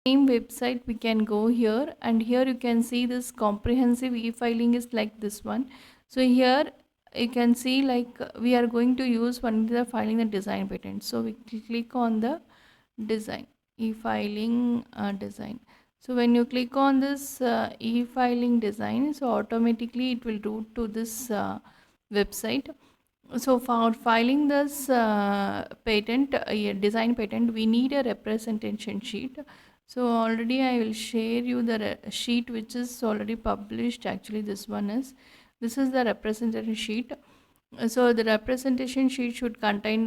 same website we can go here, and here you can see this comprehensive e-filing is like this one. So here you can see like we are going to use only the filing the design patent. So we click on the design, e-filing design. So when you click on this e-filing design, so automatically it will route to this website. So for filing this patent, design patent, we need a representation sheet. So already I will share you the sheet which is already published. Actually, this is the representation sheet. So the representation sheet should contain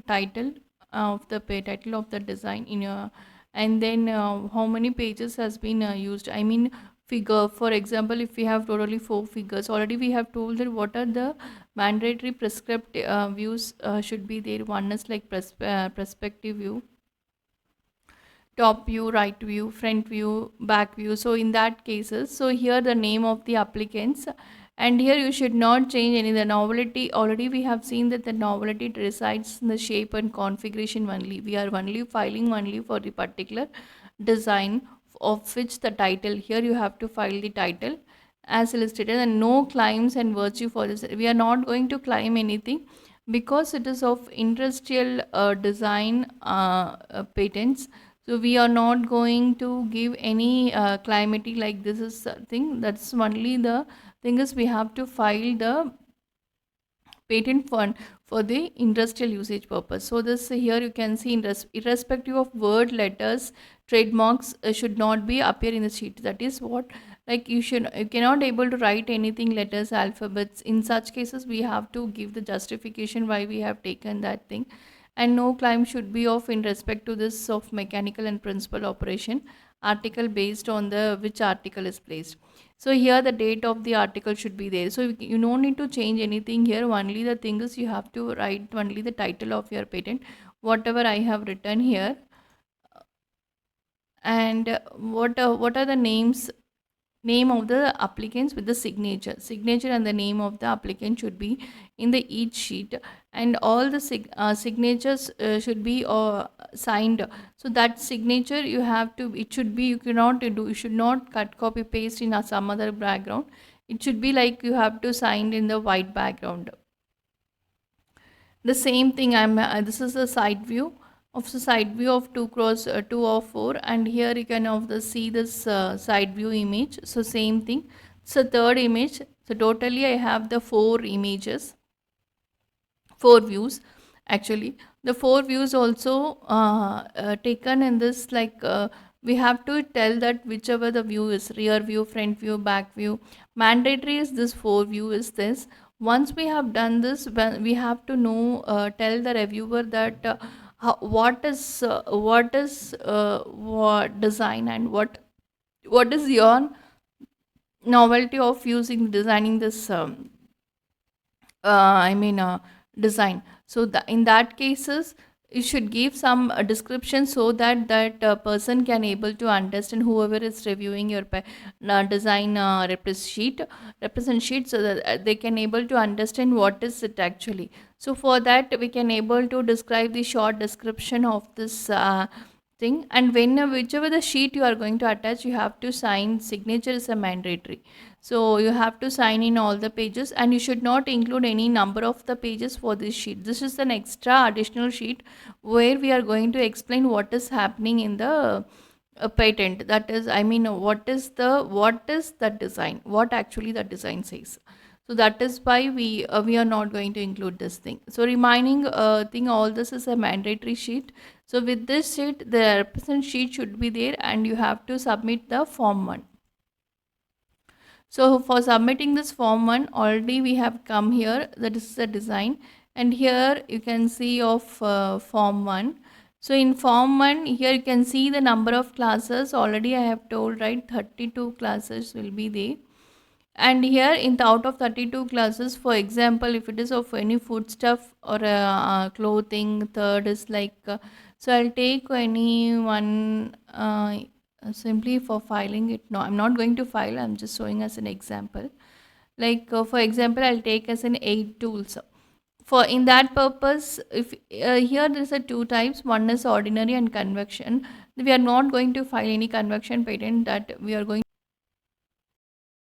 title of the title of the design in your, and then how many pages has been used. I mean figure. For example, if we have totally 4 figures, already we have told that what are the mandatory prescribed views should be there. One is like perspective view, top view, right view, front view, back view. So in that cases, so here the name of the applicants, and here you should not change any the novelty. Already we have seen that the novelty resides in the shape and configuration only. We are only filing only for the particular design of which the title. Here you have to file the title as illustrated, and no claims and virtue for this. We are not going to claim anything because it is of industrial design patents. So we are not going to give any calamity like this is thing. That's only the thing is we have to file the patent fund for the industrial usage purpose. So this here you can see irrespective of word, letters, trademarks should not be appear in the sheet. That is what, like you cannot able to write anything, letters, alphabets. In such cases we have to give the justification why we have taken that thing. And no claim should be of in respect to this of mechanical and principal operation article based on the which article is placed. So here the date of the article should be there. So you don't need to change anything here. Only the thing is you have to write only the title of your patent, whatever I have written here. And what are the name of the applicants with the signature and the name of the applicant should be in the each sheet, and all the signatures should be signed. So that signature you have to, it should be, you should not cut copy paste in some other background. It should be like you have to sign in the white background. The same thing this is the side view of 2 cross 2 or 4, and here you can of the see this side view image. So same thing, so third image. So totally I have the 4 images, 4 views. Actually the 4 views also taken in this, like we have to tell that whichever the view is, rear view, front view, back view. Mandatory is this 4 view is this. Once we have done this, we have to know, tell the reviewer that what is what design and what is your novelty of using designing this design. So in that cases you should give some description so that person can able to understand, whoever is reviewing your design represent sheet, so that they can able to understand what is it actually. So for that we can able to describe the short description of this thing. And when whichever the sheet you are going to attach, you have to sign. Signature is a mandatory, so you have to sign in all the pages, and you should not include any number of the pages for this sheet. This is an extra additional sheet where we are going to explain what is happening in the patent. That is, I mean, what is the design, what actually the design says. So that is why we are not going to include this thing. So remaining thing, all this is a mandatory sheet. So with this sheet, the represent sheet should be there, and you have to submit the form 1. So for submitting this form 1, already we have come here, that is the design, and here you can see of form 1. So in form 1, here you can see the number of classes. Already I have told, right, 32 classes will be there. And here in the out of 32 classes, for example, if it is of any foodstuff or clothing, third is like so I'll take any one simply for filing it. No, I'm not going to file, I'm just showing as an example. Like for example, I'll take as an 8 tools. For in that purpose, if here there is a 2 types, one is ordinary and convection. we are not going to file any convection patent, that we are going